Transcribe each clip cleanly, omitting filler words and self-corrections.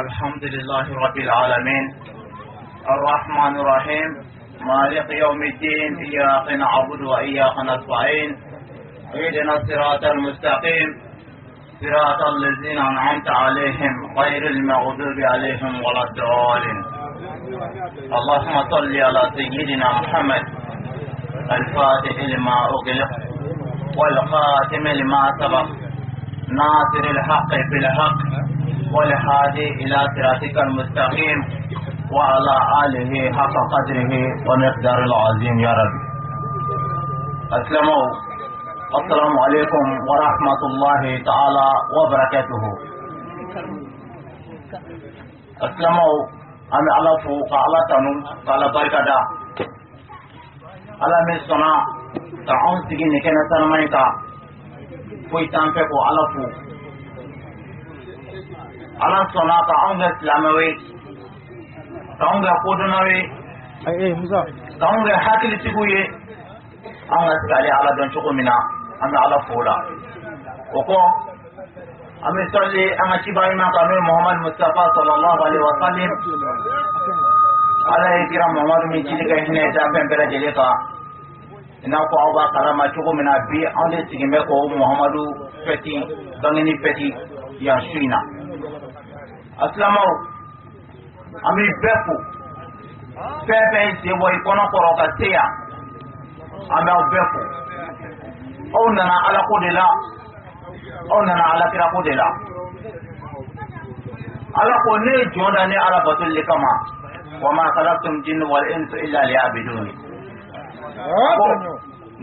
الحمد لله رب العالمين الرحمن الرحيم مالك يوم الدين إياك نعبد وإياك نستعين اهدنا الصراط المستقيم صراط الذين أنعمت عليهم غير المغضوب عليهم ولا الضالين. اللهم صل على سيدنا محمد الفاتح لما أغلق والخاتم لما سبق ناصر الحق بالحق والهادي إلى صراطك المستقيم وعلى آله حق قدره ومقدار العظيم يا رب. السلام عليكم ورحمة الله تعالى وبركاته. أمي على فوق على تنو على بركة على مسنا تعون سجين كنا سنمايكا فوي تنفقو على فوق على صنع تعون إسلامي تعون كودناوي تعون حاكي تقولي أنا سألي على دون شكو منا أمي على فولا وكو أمي صلي أنا شبابي ما كانوا محمد مصطفى صلى الله عليه وسلم على إكرام محمد من جيلك هنا جابن بلا جليكا إنه كأوبا كلام شكو منا بي أندي سيجمكو محمد فتي دعني فتي يا شينا أسلامو أمي بفو pepe se wo ikono koro ka teya amba befo ona na ala kodela ona na ala kira kodela ala ko ne jonda ne ala batul kama wa ma khalaqtum jinna wal insa illa liya'budun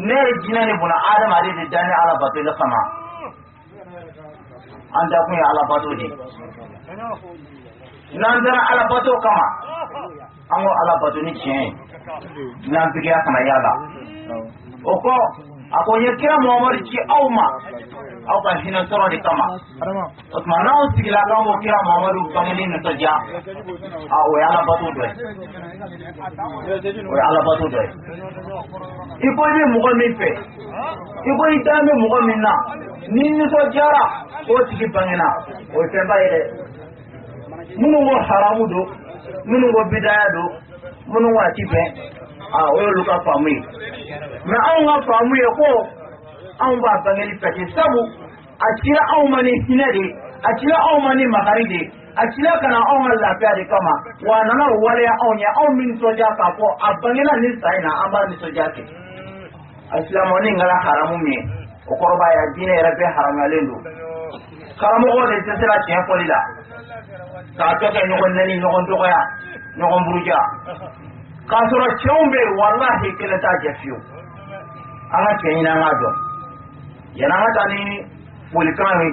ne jinna ne buna adam ali de dani ala batul kama anda kun ala batul di nanzara ala batul kama ango ala bato ni chen nan biya kama yala oko ako yekira muhammad ci awma aw ka hina soro di kama osmana o sigila ka mo kira muhammad kamani no toja aw yala bato do o yala bato do ibo ni mo min fe ibo itame mo min na ninni to jara o tigi bangena o temba ide munu mo haramu do munu go bidaya do munu wati be o yo luka famu yi me an ga famu ye ko an ba bangeli pete sabu akira an mani hinade akira an mani magaride akira kana an lafiya de kama wa nana wale an ya an min soja ka ko abangela ni saina an ba ni soja ke islamu ni ngala haramu me o koroba ya dine rabbe haramalendo karamu o de tsira tiyan folila ka to ke nyogon nani nyogon dogoya nyogon buruja ka sura chombe wallahi kila ta jafiyo ana kenyina ngado yana mata ni pulikani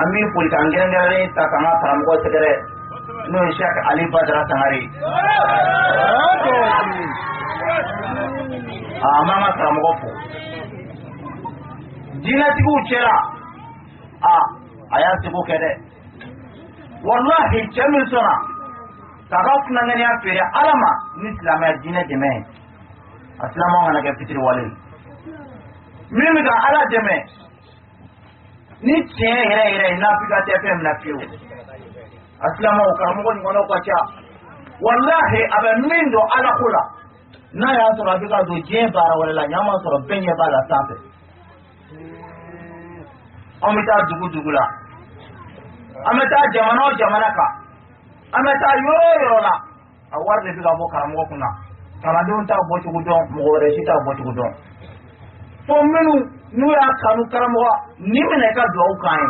ami pulikan ngere ta kama taram ko segere no shak ali badra tangari mama taram ko fu dinati ku chera aya tibu kede wallahi jamin sona kaga kuna ngani afere alama ni islamia dine deme aslamo ngana ke fitri wale mimi ga ala deme ni tse ire na fika tfm na fiu aslamo ka mo ni ngono kwa cha wallahi aba mindo ala kula na ya so rabika do je bara wala nyama so benye bala safe amita dugula amata jamana ka amata yoyo la awarde biga bo karamo kuna kala don ta bo ci gudon mo wore ci ta bo ci gudon to menu nu ya kanu karamo ni mene ka do kan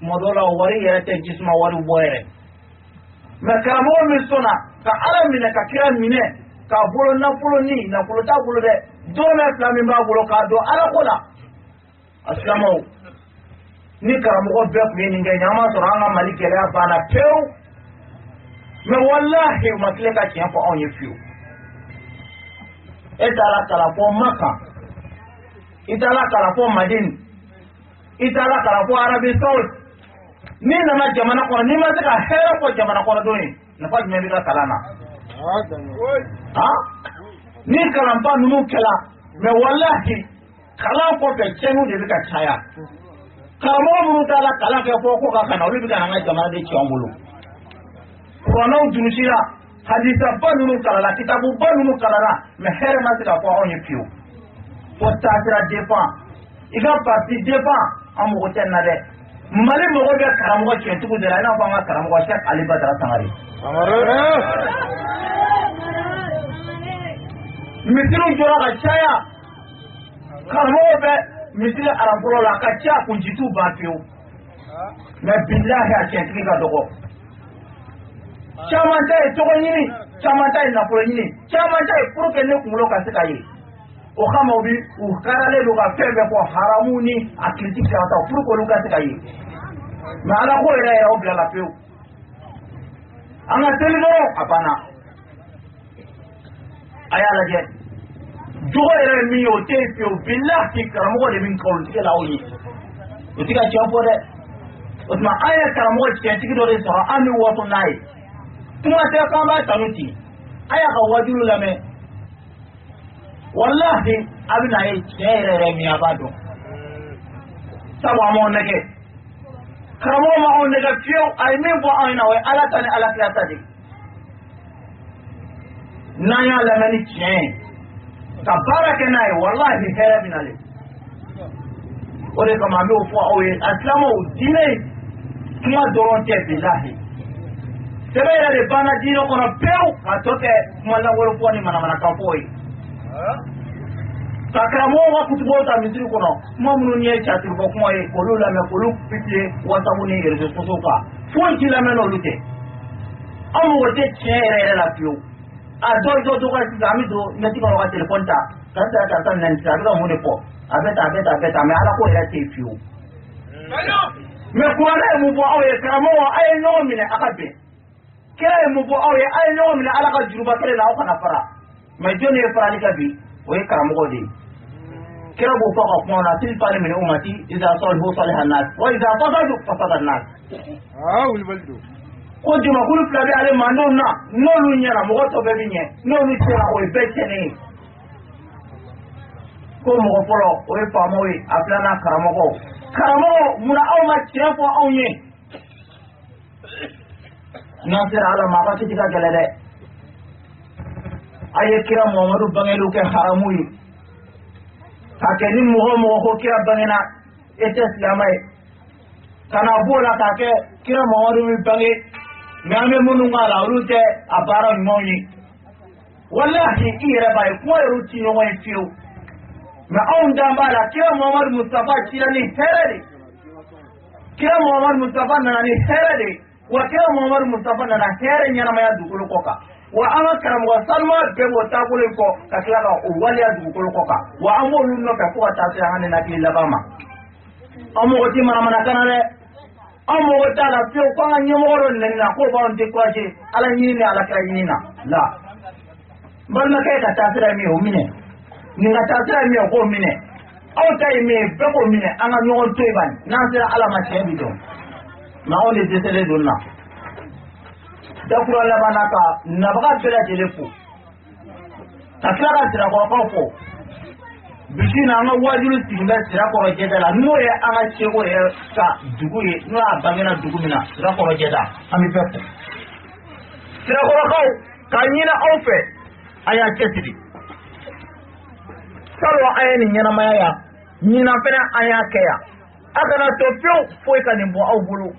modola wari yere te jisma wari boyere me karamo mi sona ka ala mine ka kira mine ka bolo na bolo ta bolo de do na islami ba bolo ka do ala kola aslamo ni karamogo bɛɛ kun ye nin kɛ ɲama sɔrɔ an ka mali gɛlɛya banna pewu mɛ wallahi u ma tile ka tiɲɛ fɔ anw ye fiyewu e taara kalan fɔ Maka i taara kalan fɔ Madine i taara kalan fɔ Arabi Saudi ni nana jamana kɔnɔ n'i ma se ka hɛrɛ fɔ jamana kɔnɔdenw ye nafa jumɛn b'i ka kalan na ni kalanba ninnu kɛla mɛ wallahi kalan kɔfɛ tiɲɛniw de bɛ ka caya karamo munu tala kala ke ko ka kana olu bi kana ngai jamana de chambulu kono durusira hadisa banunu kala kitabu banunu kala me here ma sika ko onye piu ko tasira defa iga parti defa amu ko tenna de mali mo go be karamo ko chentu ko dera na ba karamo ko Sheikh Ali Badara Sangare misiru jora ka chaya karamo be misile arabolo la ka cha kunjitu bapiu me billahi a chentu ka dogo chaman tay togo nyini chaman tay na polo nyini chaman tay pour que ne kumulo ka se kayi o khama obi u karale lo ka febe ko haramuni a critique ta pour ko lu ka se kayi ma ala ko ere o bla la peu anga telido apana aya la je jogo ere mi o te pe o billahi karamo de min ko ti la oyi o ti ka champo de o ma aya karamo ti ti do de so ami woto nai tuma te kamba tanuti aya ka wajulu lame wallahi abina ye chere mi abado sabu amo neke karamo ma on neke fio ay min bo ayna we ala tani ala klata di nanya lame ni chen ka baraka nay wallahi here binale ore kama mi o fo awe aslamo dine tuma doronte billahi sebera de bana dino kono pew atoke mala woro poni mana kapoi takramo wa kutubo ta misiri kono mamunu nye chati ko kuma e kolu la me kolu pitie wata muni rezo sosoka fonti la me no lute amu wote chere la piu a do ka sami do neti ko wa telefon ta kanta nan ta do mo ne po abeta me ala ko era te piu me ko ala mu bo awe kramo ay no mine akabe kira mu bo awe ay no mine ala ka juruba kire la ko na fara me joni e fara ni kabi o e kramo ko de kira bo fa ko na til fare min ummati idha salihu salih an-nas wa idha fasadu fasada an-nas wal baldu ko juma kulu plabe ale mando na no lu nyara mo to be binye no lu tira o e betene ko mo ko polo o e fa mo e aplana karamo muna aw ma chefo aw ye nasir ala ma ka tika gelede aye kira Muhammadu bangelu ke haramu yi kake ni mo ko kira bangena ete islamai kana bola kake kira Muhammadu mi bange ngame munu ngala urute abara ngoni wallahi ire bay ko ruti no way fiu ma on dambala kira Muhammad Mustafa kirani herade kira Muhammad Mustafa nani herade wa kira Muhammad Mustafa nana here nyana maya dukulu koka wa ama karam wa salma bebo takule ko kakila ka wali dukulu koka wa amo lunno ka ko ta ta hanen na kila bama amo oti mana kanale amo wata la fio ko nyomoro nenna ko ba on te ko je ala nyini ala kra nyini na la balma kay ka ta tira mi o mine ninga tasira mi ko mine aw tay me be ko mine anga nyon toy ban nasira ala ma chebi do ma on de tele donna da kura la banaka nabaga bela telefu takla ka tira ko ko bishina anga wajulu tinga tira ko jeda no ye anga chego ye ka dugu ye no abangena dugu mina tira ko jeda ami pepe tira ko kanyina awfe aya chetidi salwa ayani nyana maya nyina pena aya kaya akana to pio foi kanimbo au bulu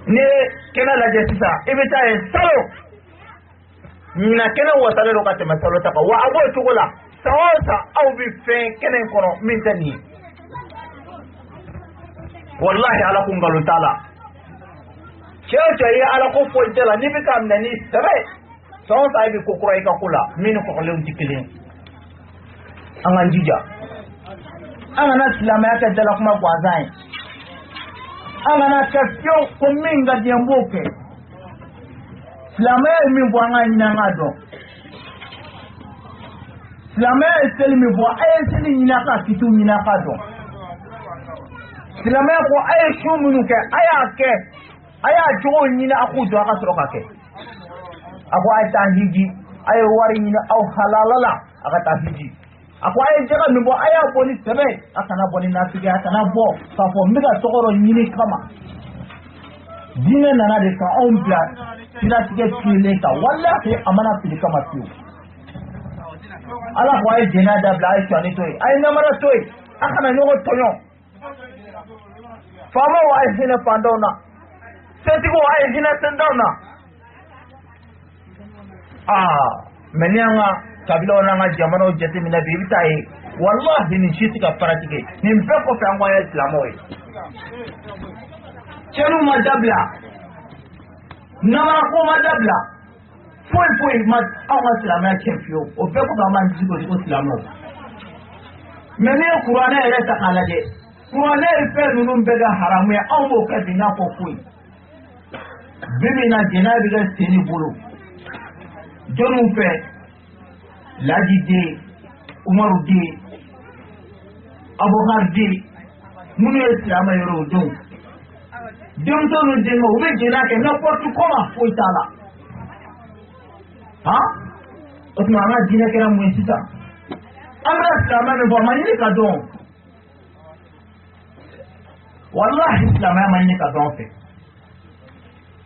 ne kena la jesisa ibita e salo nyina kena wasale lo kate masalo taka wa abo tukola sawasa au bi fe kena kono mintani wallahi ala kungalu tala cheche ya ala ko foitela ni bikam nani sabe son ta bi kokoro ika kula min ko le untikile angan jija angana silama yake dala kuma kwazai angana kafyo ko minga diamboke silama mi bo anga nyanga do silama selmi bo ay seli nyaka kitu nyaka do silama ko ay shumunu ke aya jogo nyina akudo aka soroka ke ako ay tahiji ay wari ni aw halalala aka tahiji akwa ye jaga min bo aya boni sebe akana boni nafige akana bo fa fo mbiga tokoro nyini kama dine nana de ka on bla sira tige tile ka wallahi amana fili kama fiu ala ko ay jena da bla ay tani toy ay namara toy akana nyogo tonyo fama wa ay hina pandona setigo ay hina tendona menyanga kabila ona jamano jete mina bibita yi wallahi ni shiti ka paratike ni mpeko fa ngwa ya islamo yi chenu madabla namara ko madabla foi ma awa islamo ya chefio o peko ba man jigo islamo mene qur'ana ere ta kalaje qur'ana ife nunun bega haramu ya awo ka dinya ko foi bimina jinabi ga sini bulu jonu fe Laji de Umaru de Abubakar de munu Islam yoro don dem to no de mo we jina ke na portu koma foi tala ha otma na jina ke na mu sita amra Islam ne bo mani ka don wallahi Islam mani ka don fe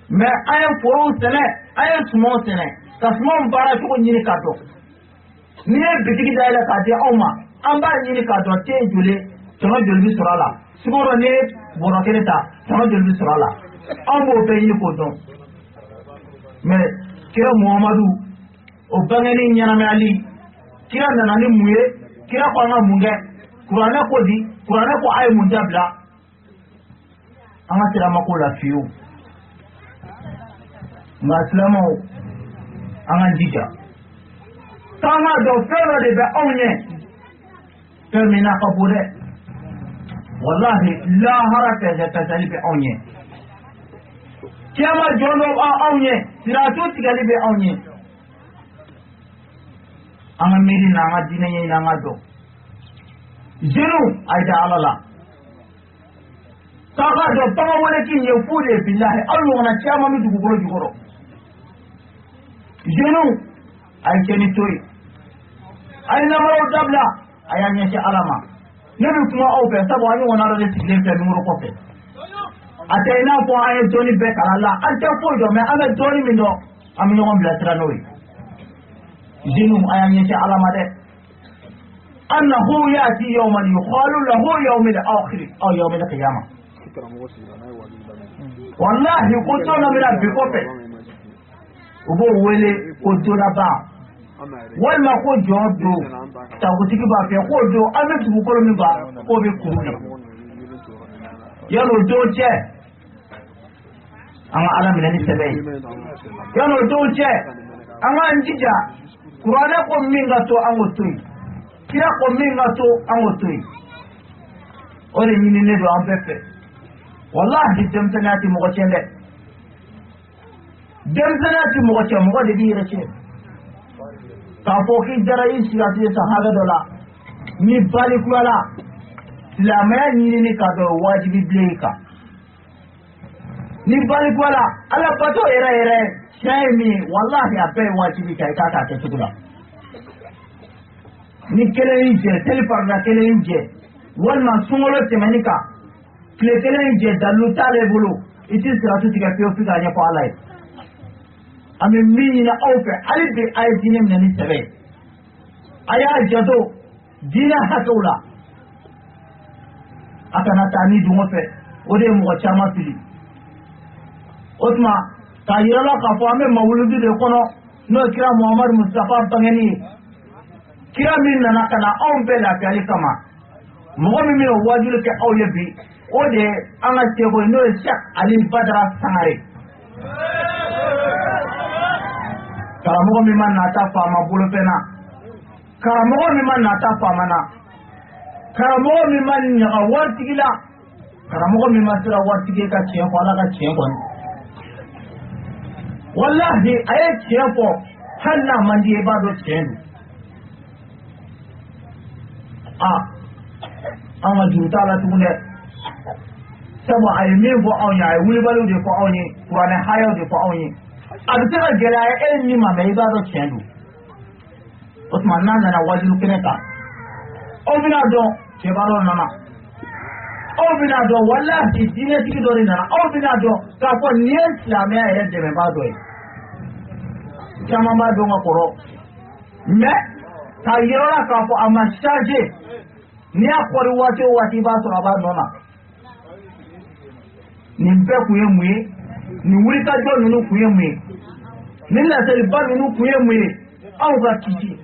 mais ayen foro sene ayen sumo sene tasmo bara ko nyini ka don ni bitigi da ila ka di awma an ba nyini ka don te jule tono jolbi surala sugoro ne boro keleta tono jolbi surala an bo be yi ko don mais kira Muhammadu o bangeni nyana me ali kira nana ni muye kira ko nga munge qur'ana ko di qur'ana ko ay mun dabla anga tira mako la fiu ma islamo anga jija tama do fero de be onye termina kabure wallahi la haraka ja tazali be onye kiyama jono a onye siratu tigali be onye anga miri na nga dinenye na nga do jenu aida alala saka do tama wala kin ye fude billahi allo na kiyama mi dugu goro jenu ay keni toy ay namaro dabla ayanya ci alama nabi kuma o be sabo ani wona do siglen fe numero ko fe atayna ko ay joni be kala ante ko do me ame joni mi do am no ngom la tra noy jinu ayanya ci alama de annahu yati yawman yuqalu lahu yawm al-akhir aw yawm al-qiyamah wallahi ko to na mi rabbi ko fe ubo wele ko to na ba walma ko jodo tagutiki ba fe ko do ame tu ko mi ba ko be kuru yano do che anga ala mi ni sebe yano do che anga njija qur'ana ko minga to ango tui kira ko minga to ango tui ore ni ne do am pepe wallahi demtanati mo ko chende demtanati mo ko che mo ko de bi reche kafoki jarai sirati sahaba dola ni balikwala lamaya ni ka do wajibi bleka ni balikwala ala pato era shaimi wallahi abai wajibi kai ka ta tukula ni kele inje telefar na kele inje walma sungolo temanika kele inje dalu tale bulu iti siratu tiga pio fika nya ko alai ame mini na ofe alibi ay dinem na ni sebe aya jado dina hatola akana tani dungo fe ode mo chama fili otma tayira ka fo ame mawludi de kono no kira Muhammad Mustafa bangeni kira min na kana on be la kali kama mo mi wajulu ke awyebi ode anga tego no shak ali badra sangare karamogo mi man nata fama bolo pena karamogo mi man nata fama na karamogo mi man nyaga wartigila karamogo mi man sira wartige ka cien ko ala ka cien ko wallahi aye cien ko hanna mandi e ba do cien ama juta la tunde sabo ay min fo awnya ay wuli balu de ko awni qur'an hayo de ko awni abitaka gela e ni ma me ba do chendu Osman na na wajilu keneka Obinado, Chevaro Nana. Obinado, Walla, the Dina Tidorina, Obinado, Capo Niels Lamia and Demabado. Chamamado Makoro. Me, Tayora Capo Amasaje, Nia Poriwato, Watibato Abanona. Nimpe Kuyemwe, Niwita John Nukuyemwe. Nila Telban Nukuyemwe. Awa kiti.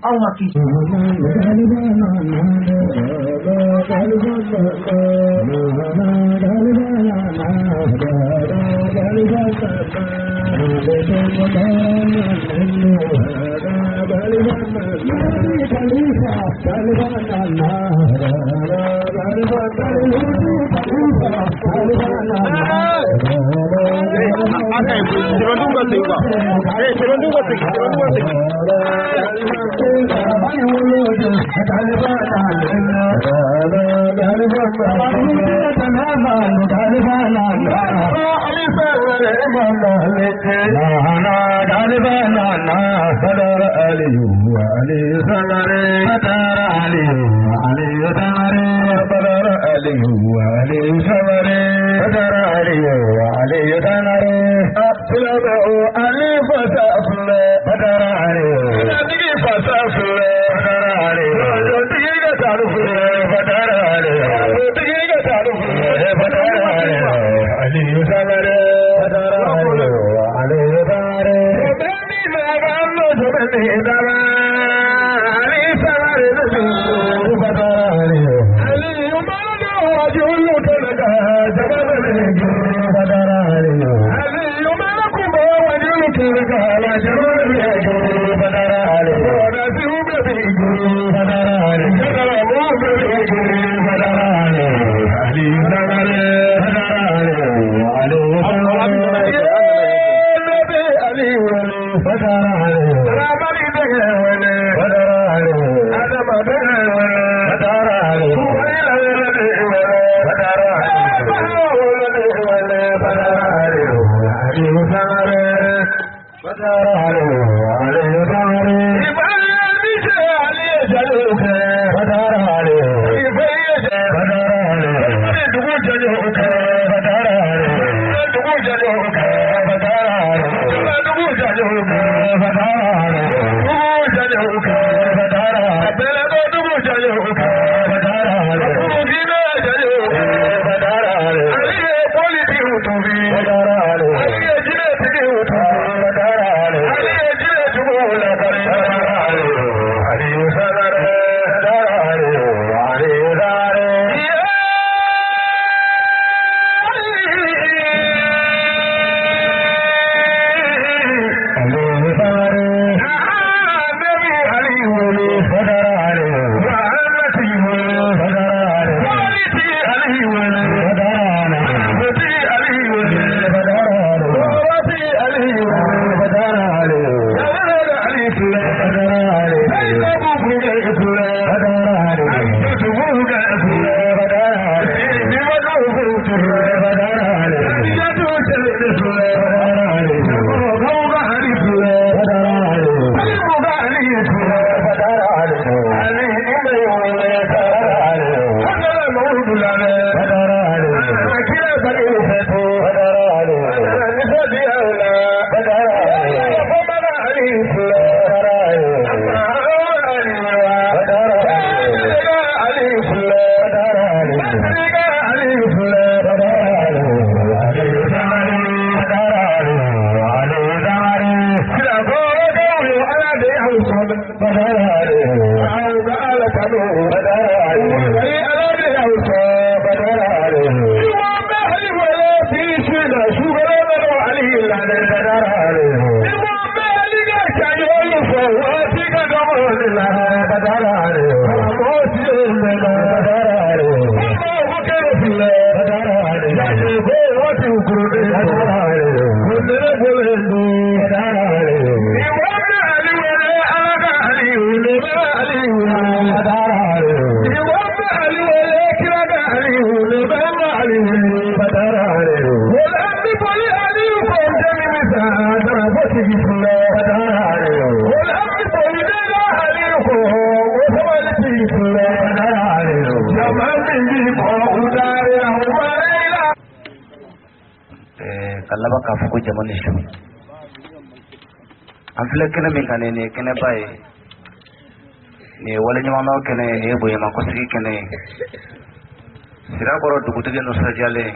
ka laban k'a fɔ ko jama ni su an filɛ kɛnɛ min kan nin ye kɛnɛba ye nin ye waleɲumandɔn kɛnɛ ye nin ye bonyamakɔsigi kɛnɛ ye sirakɔrɔ dugutigi nisɔndiyalen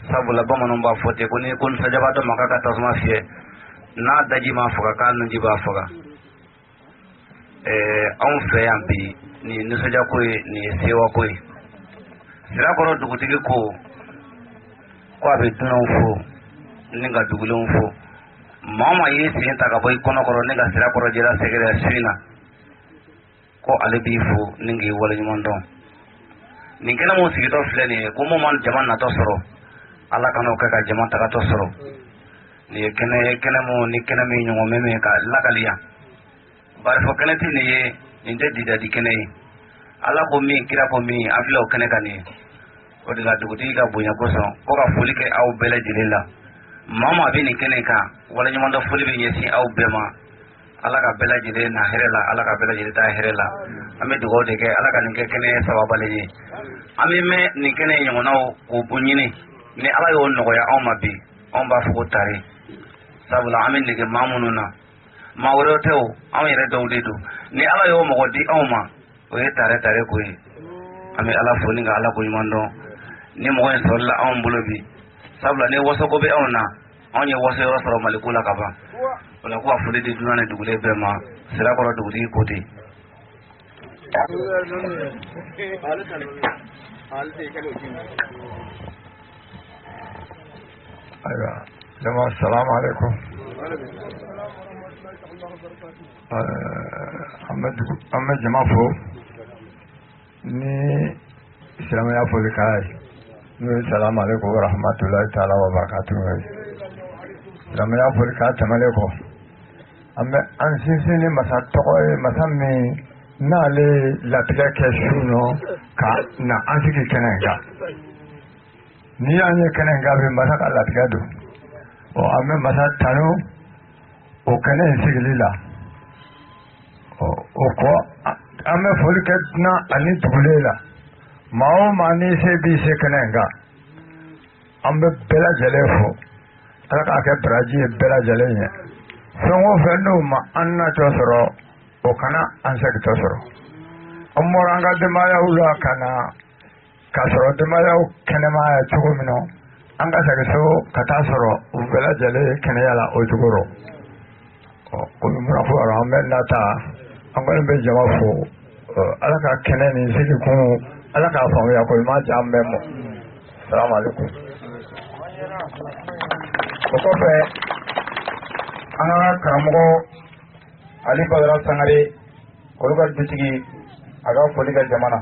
sabula bamananw b'a fɔ ten ko ni ko nisɔndiyabaatɔ ma k'a ka tasuma fiyɛ n'a daji m'a faga k'a nunji b'a faga anw fɛ yan bi nin ye nisɔndiyako ye nin ye sewako ye sirakɔrɔ dugutigi ko a bɛ dunanw fo ni ka dugulenw fo maa ma y'i sen ta ka bɔ i kɔnɔkɔrɔ ne ka sirakɔrɔ jɛra sɛgɛrɛ su in na ko ale b'i fo ni k'i waleɲuman dɔn nin kɛnɛ mun sigitɔ filɛ nin ye ko mun ma jama natɔ sɔrɔ ala kan'o kɛ ka jama tagatɔ sɔrɔ nin ye kɛnɛ mun ni kɛnɛ min ɲɔgɔn mɛ min ka lakaliya bari fɔ kɛnɛ tɛ nin ye nin tɛ didadi kɛnɛ ye ala ko min kira ko min an filɛ o kɛnɛ kan nin ye o de la dugutigi ka bonya kosɔn ko ka foli kɛ aw bɛɛ lajɛlen la maa maa bɛ nin kɛnɛ kan waleɲumandɔn foli bɛ ɲɛsin aw bɛɛ ma ala ka bɛɛ lajɛlen na hɛrɛ la ala ka bɛɛ lajɛlen ta hɛrɛ la an bɛ dugawu de kɛ ala ka nin kɛ kɛnɛ sababalen ye an bɛ mɛn nin kɛnɛ ɲɔgɔnnaw k'o bon ɲini ni ala y'o nɔgɔya anw ma bi anw b'a fɔ ko tari sabula an bɛ nege maa minnu na maa wɛrɛw tɛ o anw yɛrɛ dɔw de don ni ala y'o mɔgɔ di anw ma o ye tare ko ye an bɛ ala fo ni ka ala ko ɲuman dɔn ni mɔgɔ in sɔrɔla anw bolo bi sabula ni wasoko bɛ anw na anw ye waso yɔrɔ sɔrɔ maliku la ka ban o la ko a foli di dunan ni dugulen bɛɛ ma sirakɔrɔ dugutigi ko ten ayiwa jama salamu alaikum an bɛ jama fo ni silamɛya foli k'a ye n'o ye salamu alaikum wa rahmatulahi taala wa barakatuhu ye silamɛya foli k'a tɛmɛlen kɔ an sinsin ni masa tɔgɔ ye masa min n'ale latigɛ kɛ su nɔ ka na an sigi kɛnɛ in kan n'i y'an ye kɛnɛ in kan bi masa ka latigɛ don an bɛ masa tanu o kɛnɛ in sigili la o kɔ an bɛ foli kɛ dunan ani dugulen la maa o maa ni se b'i se kɛnɛ in kan an bɛ bɛɛ lajɛlen fo ala k'a kɛ baraji ye bɛɛ lajɛlen ye fɛn o fɛn n'o ma an natɔ sɔrɔ o kana an segintɔ sɔrɔ an bɔra an ka denbayaw la ka na k'a sɔrɔ denbayaw kɛnɛmaya cogo min na an ka segin so ka taa sɔrɔ u bɛɛ lajɛlen kɛnɛya la o cogo rɔ komi mun fɔ an bɛ nata an kɔni bɛ jama fo ala ka kɛnɛ nin sigi kun ala k'a faamuya ko ma diya an bɛɛ mɔ salamu alaikum o kɔfɛ an ka karamɔgɔ ali badara sangare olu ka dutigi a ka foli kɛ jama na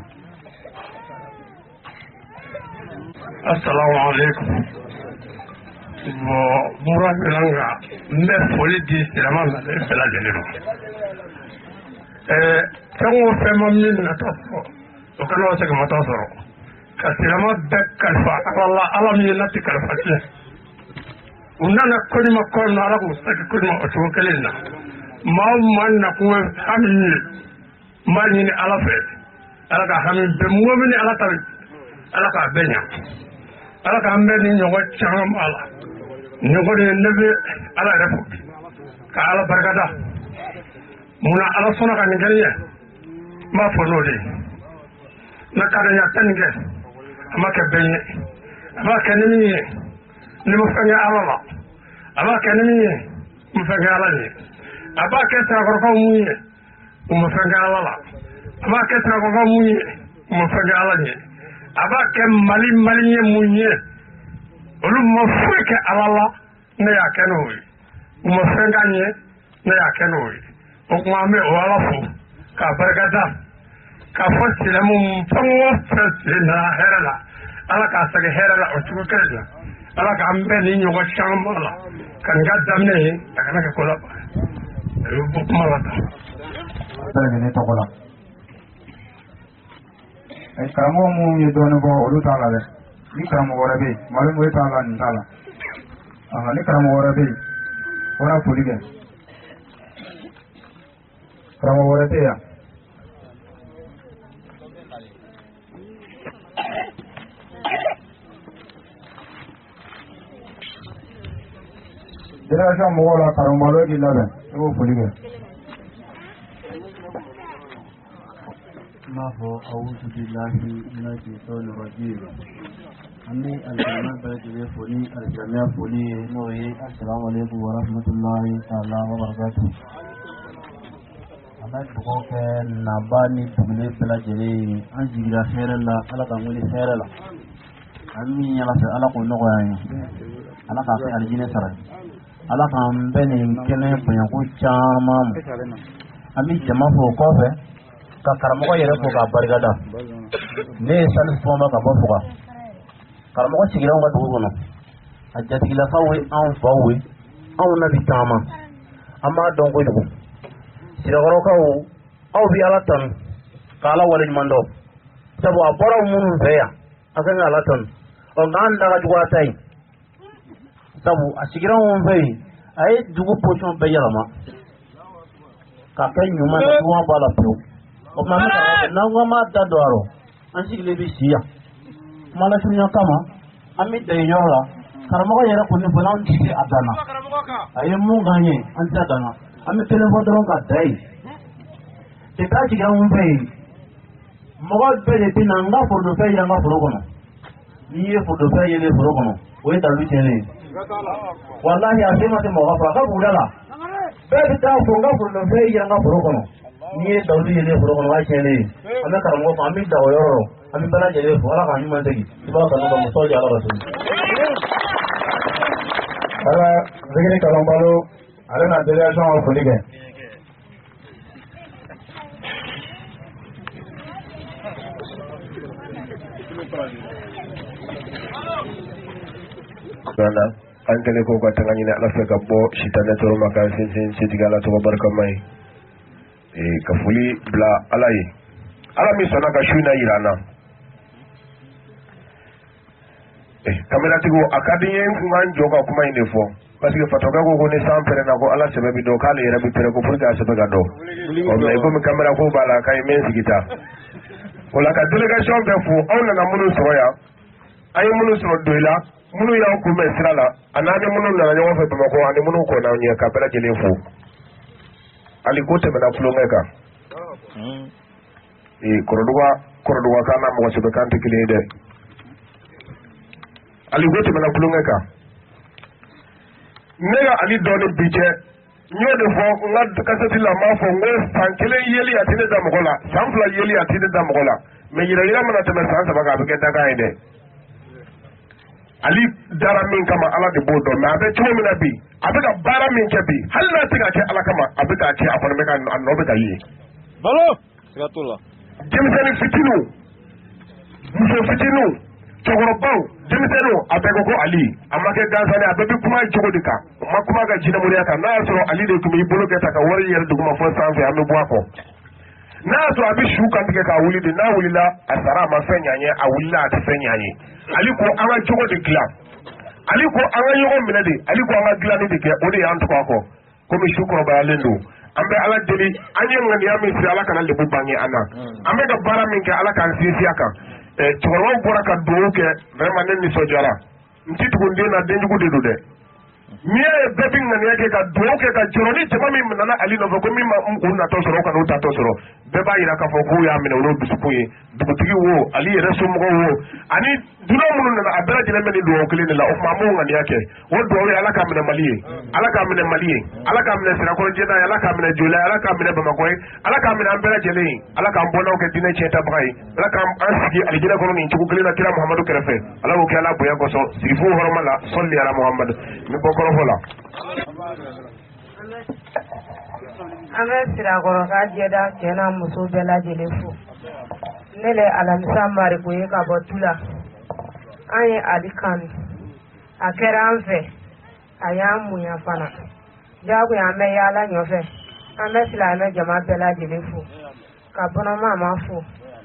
assalamu alaikum mura minan ka n bɛ foli di sirama na ne bɛɛ lajɛlen ma fɛn o fɛn ma min natɔ fɔ o kana o seginmatɔ sɔrɔ ka sirama bɛɛ kalifa ala la ala min ye nati kalifa tiɲɛ u nana koɲuman kɔrɔ na ala k'u saki koɲuman o cogo kelen na maa o maa nakun ye hami ye n b'a ɲini ala fɛ ala ka hami bɛɛ mɔmini ala ta ala k'a bɛɛ ɲa ala k'an bɛɛ ni ɲɔgɔn caman b'a la ɲɔgɔn de ne bɛ ala yɛrɛ fo ka ala barikada munna ala sɔnna ka nin kɛ n ye n b'a fɔ n'o de ye na ka di n ye a tɛ nin kɛ a ma kɛ bɛɛ ye a b'a kɛ ni min ye ni ma fɛn kɛ ala la a b'a kɛ ni min ye n fɛn kɛ ala ye a b'a kɛ sirakɔrɔkaw mun ye u ma fɛn kɛ ala la a b'a kɛ sirakɔrɔkaw mun ye u ma fɛn kɛ ala ye a b'a kɛ mali ye mun ye olu ma foyi kɛ ala la ne y'a kɛ n'o ye u ma fɛn k'an ye ne y'a kɛ n'o ye o kuma an bɛ o ala fo k'a barikada k'a fɔ silamɛw fɛn o fɛn sen na hɛrɛ la ala k'a segin hɛrɛ la o cogo kelen na ala k'an bɛɛ ni ɲɔgɔn caman b'a la ka nin ka daminɛ ye a kana kɛ ko la a y'o bɔ kuma la tan. bɛɛ lajɛlen tɔgɔ la karamɔgɔ minnu ye dɔɔnin bɔ olu t'a la dɛ ni karamɔgɔ wɛrɛ bɛ yen malo e t'a la nin t'a la ni karamɔgɔ wɛrɛ bɛ yen wara foli kɛ karamɔgɔ wɛrɛ tɛ yan délégation mɔgɔw la karamɔgɔ k'i labɛn i b'o foli kɛ. n b'a fɔ awuzu bilahi mina shaytani rajim an bɛ alisilamɛ bɛɛ lajɛlen fo ni alisilamɛya foli ye n'o ye assalamu alaikum wa rahmatulahi ta'ala wa barakatuh. an bɛ dugawu kɛ naba ni dumuni bɛɛ lajɛlen ye an jigira hɛrɛ la ala k'an wele hɛrɛ la an min yala fɛ ala k'o nɔgɔya an ye ala k'a kɛ alijinɛ sara ye ala k'an bɛɛ nin kɛnɛ bonyanko caman ma an bɛ jama fo o kɔfɛ ka karamɔgɔ yɛrɛ fo k'a barikada ne ye sali fɔma ka bɔ fuga karamɔgɔ sigira anw ka dugu kɔnɔ a jatigilakaw ye anw faw ye anw na bi taama an b'a dɔn kojugu sirakɔrɔkaw aw bi ala tanu ka ala waleɲuman dɔn sabu a bɔra minnu fɛ yan a kan ka ala tanu nka an daga jugu a ta yen sabu a sigira anw fɛ yen a ye dugu position bɛɛ yɛlɛma ka kɛ ɲuman na ɲuman b'a la pewu o tuma n'an ko an b'a da don a rɔ an sigilen bɛ si yan kuma lasurunya kama an bɛ dan yɔrɔ la karamɔgɔ yɛrɛ kɔni fɔlɔ an tɛ se a dan na a ye mun k'an ye an tɛ a dan na an bɛ kelen fɔ dɔrɔn ka da yen tɛ taa jigin anw fɛ yen mɔgɔ bɛɛ de bɛ na n ka forofɛn yɛlɛ n ka foro kɔnɔ n'i ye forofɛn yɛlɛ foro kɔnɔ o ye dalu tiɲɛlen ye walahi a se ma se mɔgɔ fɔ a ka buguda la bɛɛ bɛ taa fɔ n ka forofɛn yɛlɛ n ka foro kɔnɔ n'i ye dalu yɛlɛ foro kɔnɔ o ye tiɲɛlen ye an bɛ karamɔgɔ fɔ an bɛ da o yɔrɔ an bɛ bɛɛ lajɛlen fo ala k'an ɲuman segin i b'a kanu ka musow jɛ ala ka soli. ala zikiri kalanbalo ale na délégation ka foli kɛ. an kɛlen ko ka taga ɲini ala fɛ ka bɔ sitanɛ tɔɔrɔ ma k'an sinsin setigi ala tɔgɔ barikama ye ka foli bila ala ye ala min sɔnna ka su in na yira an na kameratigiw a ka di n ye n kun ka n jɔ ka kuma in de fɔ parce que fatɔkɛ ko ni san pɛrɛnna ko ala sɛbɛ bi dɔn k'ale yɛrɛ bi pɛrɛn ko pour que a sɛbɛ ka dɔn mais komi kamera ko b'a la k'a ye min sigi ta o la ka délégation bɛɛ fo aw nana minnu sɔrɔ yan an ye minnu sɔrɔ doyi la minnu y'aw kunbɛn sira la a n'ani minnu nana ɲɔgɔn fɛ bamakɔ ani minnu kɔnna aw ɲɛ ka bɛɛ lajɛlen fo hali ko tɛmɛna kulonkɛ kan kɔrɔduga kan n'a mɔgɔ sɛbɛ kan tɛ kelen ye dɛ hali ko tɛmɛna kulonkɛ kan ne ka ali dɔɔni bi cɛ n y'o de fɔ n ka kasɛti la n b'a fɔ n ko san kelen yeli a tɛ ne da mɔgɔ la san fila yeli a tɛ ne da mɔgɔ la mais yɛrɛyira mana tɛmɛ san saba kan a bɛ kɛ dakan ye dɛ ali dara min kama ala de b'o dɔn mais a bɛ cogo min na bi a bɛ ka baara min kɛ bi hali n'a tɛ ka kɛ ala kama a bɛ k'a kɛ a fana bɛ ka a nɔ bɛ ka ye. balo siga t'o la. denmisɛnnin fitininw muso fitininw cɛkɔrɔbaw denmisɛnninw a bɛɛ ko ko ali a ma kɛ gansanni a bɛɛ bɛ kuma cogo de kan o ma kuma ka jinɛmoriya kan n'a y'a sɔrɔ ali de tun b'i bolo kɛ ta ka wari yɛrɛ duguma fɔ sanfɛ an bɛ bɔ a kɔ n'a y'a sɔrɔ a bɛ su kantigɛ k'a wuli de n'a wulila a sara a ma fɛn ɲa ye a wulila a tɛ fɛn ɲa ye ali ko an ka cogo de dilan ali ko an ka ɲɔgɔn minɛ de ali ko an ka dilanni de kɛ o de y'an tɔgɔ a kɔ komi su kɔrɔbayalen don an bɛ ala deli an ye ŋaniya min siri ala kana lebu bange an na an bɛ ka baara min kɛ ala k'an sinsin a kan cɛkɔrɔbaw bɔra ka dugawu kɛ vraiment ne nisɔndiyara n ti tugu n den na denjugu de don dɛ n'i y'a ye bɛɛ bɛ ŋaniya kɛ ka dugawu kɛ ka jɔrɔ ni jama min nana ali nɔfɛ ko min ma u natɔ sɔrɔ u kana u tatɔ sɔrɔ bɛɛ b'a yira k'a fɔ k'u y'a minɛ olu dusukun ye dugutigi wo ali yɛrɛ somɔgɔw wo ani dunan minnu nana a bɛɛ lajɛlen bɛ nin dugawu kelen de la o tuma an b'o ŋaniya kɛ o dugawu ye ala k'a minɛ mali ye ala k'a minɛ mali ye ala k'a minɛ sirakɔrɔjɛna ye ala k'a minɛ joliya ye ala k'a minɛ bamakɔ ye ala k'a minɛ an bɛɛ lajɛlen ye ala k'an bɔnnaw kɛ diinɛ tiɲɛtabaga ye ala k'an sigi alijinɛ kɔnɔ nin cogo kelen na kira muhamadu kɛrɛfɛ ala k'o kɛ ala bonya kosɔn sigifu hɔrɔma la sɔli ala muhamadu n bɛ bɔ kɔrɔfɔ la. an bɛ sirakɔrɔ ka jɛda cɛ n'a muso bɛɛ lajɛlen fo ne le alamisa mariko ye ka bɔ tula an ye ali kanu a kɛra an fɛ a y'an munya fana jagoya an bɛ yaala ɲɔfɛ an bɛ silamɛ jama bɛɛ lajɛlen fo ka bɔnɔmama fo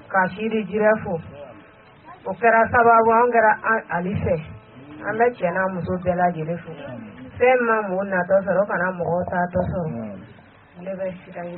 ka siri jirɛ fo o kɛra sababu an kɛra ali fɛ an bɛ cɛ n'a muso bɛɛ lajɛlen fo fɛn ma mun natɔ sɔrɔ kana mɔgɔw tatɔ sɔrɔ ne bɛ sira ye